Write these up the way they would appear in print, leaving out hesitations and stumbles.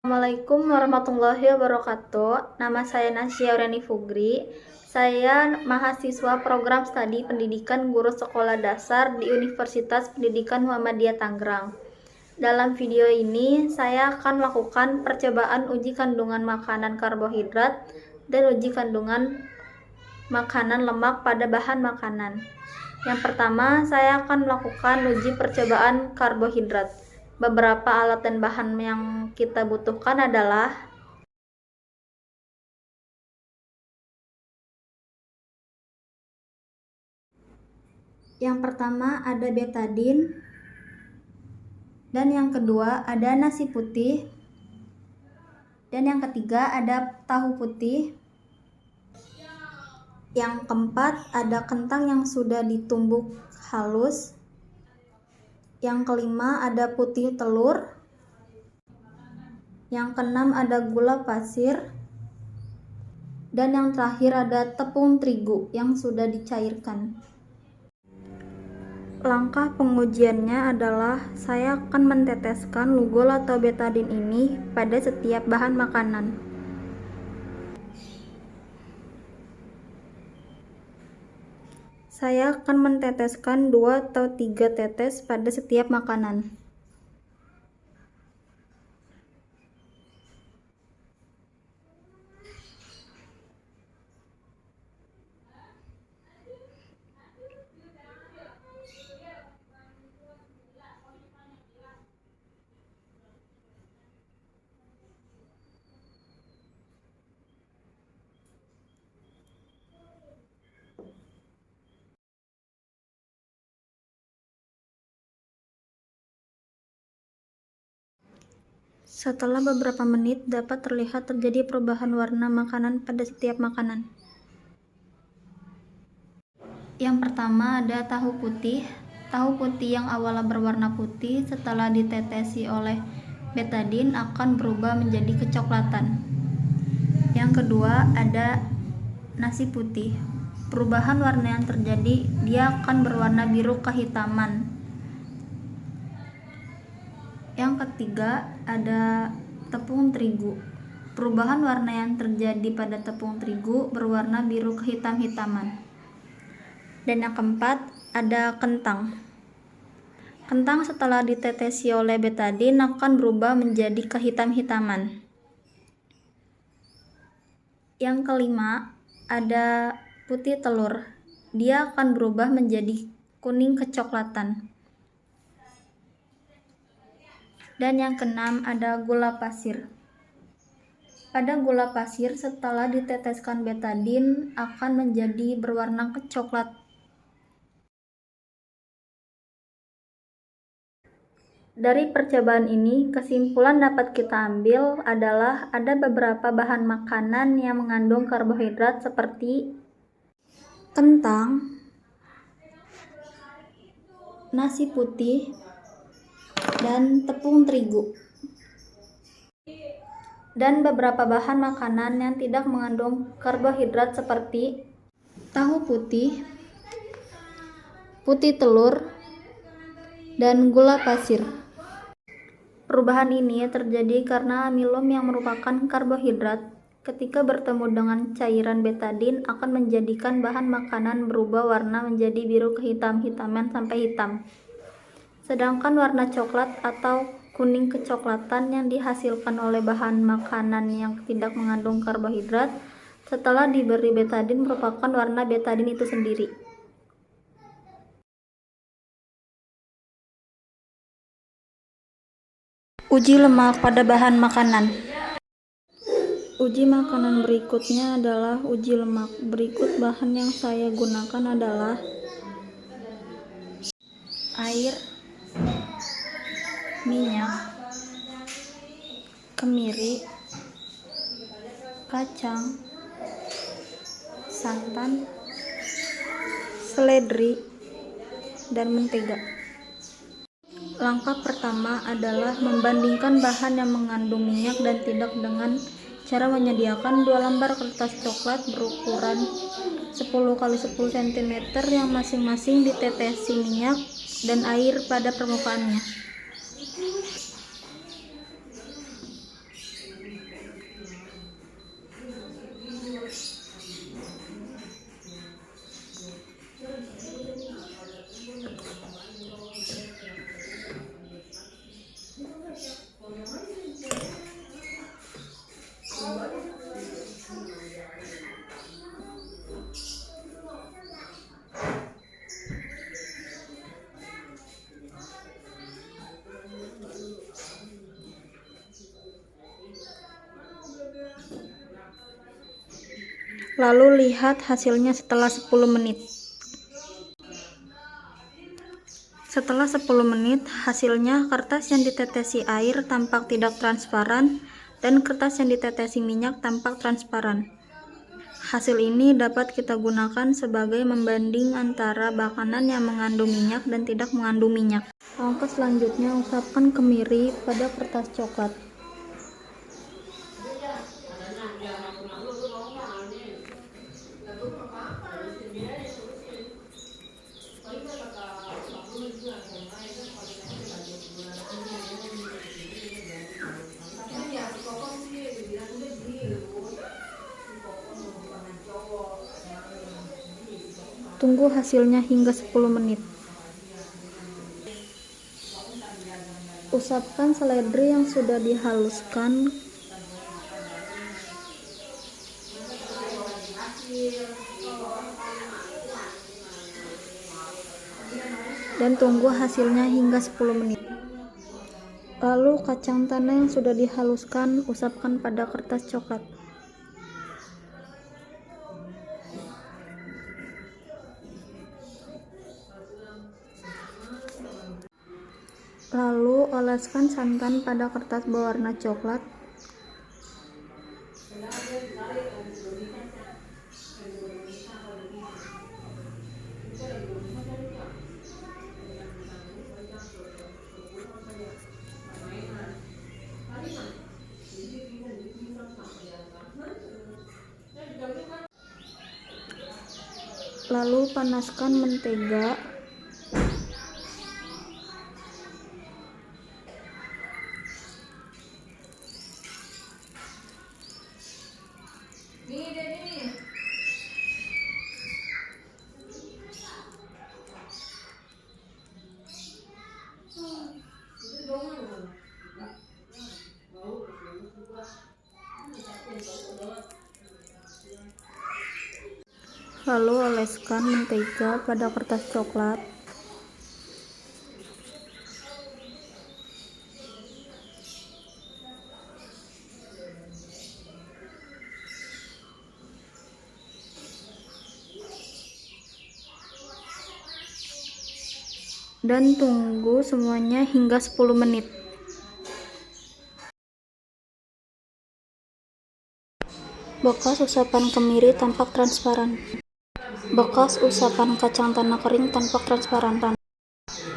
Assalamualaikum warahmatullahi wabarakatuh. Nama saya Nasya Auriani Fugri. Saya mahasiswa program studi pendidikan guru sekolah dasar di Universitas Pendidikan Muhammadiyah Tangerang. Dalam video ini, saya akan melakukan percobaan uji kandungan makanan karbohidrat dan uji kandungan makanan lemak pada bahan makanan. Yang pertama, saya akan melakukan uji percobaan karbohidrat. Beberapa alat dan bahan yang kita butuhkan adalah yang pertama ada betadin, dan yang kedua ada nasi putih, dan yang ketiga ada tahu putih, yang keempat ada kentang yang sudah ditumbuk halus, yang kelima ada putih telur, yang keenam ada gula pasir, dan yang terakhir ada tepung terigu yang sudah dicairkan. Langkah pengujiannya adalah saya akan menteteskan lugol atau betadin ini pada setiap bahan makanan. Saya akan menteteskan 2 atau 3 tetes pada setiap makanan. Setelah beberapa menit, dapat terlihat terjadi perubahan warna makanan pada setiap makanan. Yang pertama ada tahu putih. Tahu putih yang awalnya berwarna putih setelah ditetesi oleh betadin akan berubah menjadi kecoklatan. Yang kedua ada nasi putih. Perubahan warna yang terjadi, dia akan berwarna biru kehitaman. Yang ketiga ada tepung terigu. Perubahan warna yang terjadi pada tepung terigu berwarna biru kehitam-hitaman. Dan yang keempat ada kentang. Kentang setelah ditetesi oleh betadin akan berubah menjadi kehitam-hitaman. Yang kelima ada putih telur. Dia akan berubah menjadi kuning kecoklatan. Dan yang keenam ada gula pasir. Pada gula pasir setelah diteteskan betadin akan menjadi berwarna kecoklat. Dari percobaan ini, kesimpulan dapat kita ambil adalah ada beberapa bahan makanan yang mengandung karbohidrat seperti kentang, nasi putih, dan tepung terigu. Dan beberapa bahan makanan yang tidak mengandung karbohidrat seperti tahu putih, putih telur, dan gula pasir. Perubahan ini terjadi karena amilum yang merupakan karbohidrat ketika bertemu dengan cairan betadin akan menjadikan bahan makanan berubah warna menjadi biru kehitam-hitaman sampai hitam. Sedangkan warna coklat atau kuning kecoklatan yang dihasilkan oleh bahan makanan yang tidak mengandung karbohidrat setelah diberi betadin merupakan warna betadin itu sendiri. Uji lemak pada bahan makanan. Uji makanan berikutnya adalah uji lemak. Berikut bahan yang saya gunakan adalah air, minyak, kemiri, kacang, santan, seledri, dan mentega. Langkah pertama adalah membandingkan bahan yang mengandung minyak dan tidak dengan cara menyediakan 2 lembar kertas coklat berukuran 10 x 10 cm yang masing-masing ditetesi minyak dan air pada permukaannya. Lalu lihat hasilnya setelah 10 menit. Setelah 10 menit, hasilnya kertas yang ditetesi air tampak tidak transparan dan kertas yang ditetesi minyak tampak transparan. Hasil ini dapat kita gunakan sebagai membanding antara makanan yang mengandung minyak dan tidak mengandung minyak. Langkah selanjutnya, usapkan kemiri pada kertas coklat. Tunggu hasilnya hingga 10 menit. Usapkan seledri yang sudah dihaluskan dan tunggu hasilnya hingga 10 menit. Lalu kacang tanah yang sudah dihaluskan usapkan pada kertas coklat. Lalu oleskan santan pada kertas berwarna coklat. Lalu panaskan mentega. Lalu oleskan mentega pada kertas coklat. Dan tunggu semuanya hingga 10 menit. Bekas usapan kemiri tampak transparan. Bekas usapan kacang tanah kering tampak transparan.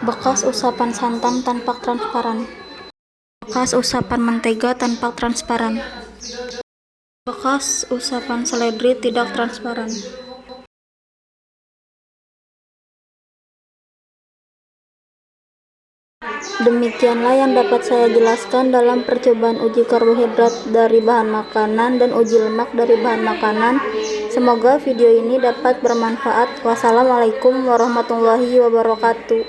Bekas usapan santan tampak transparan. Bekas usapan mentega tampak transparan. Bekas usapan seledri tidak transparan. Demikianlah yang dapat saya jelaskan dalam percobaan uji karbohidrat dari bahan makanan dan uji lemak dari bahan makanan. Semoga video ini dapat bermanfaat. Wassalamualaikum warahmatullahi wabarakatuh.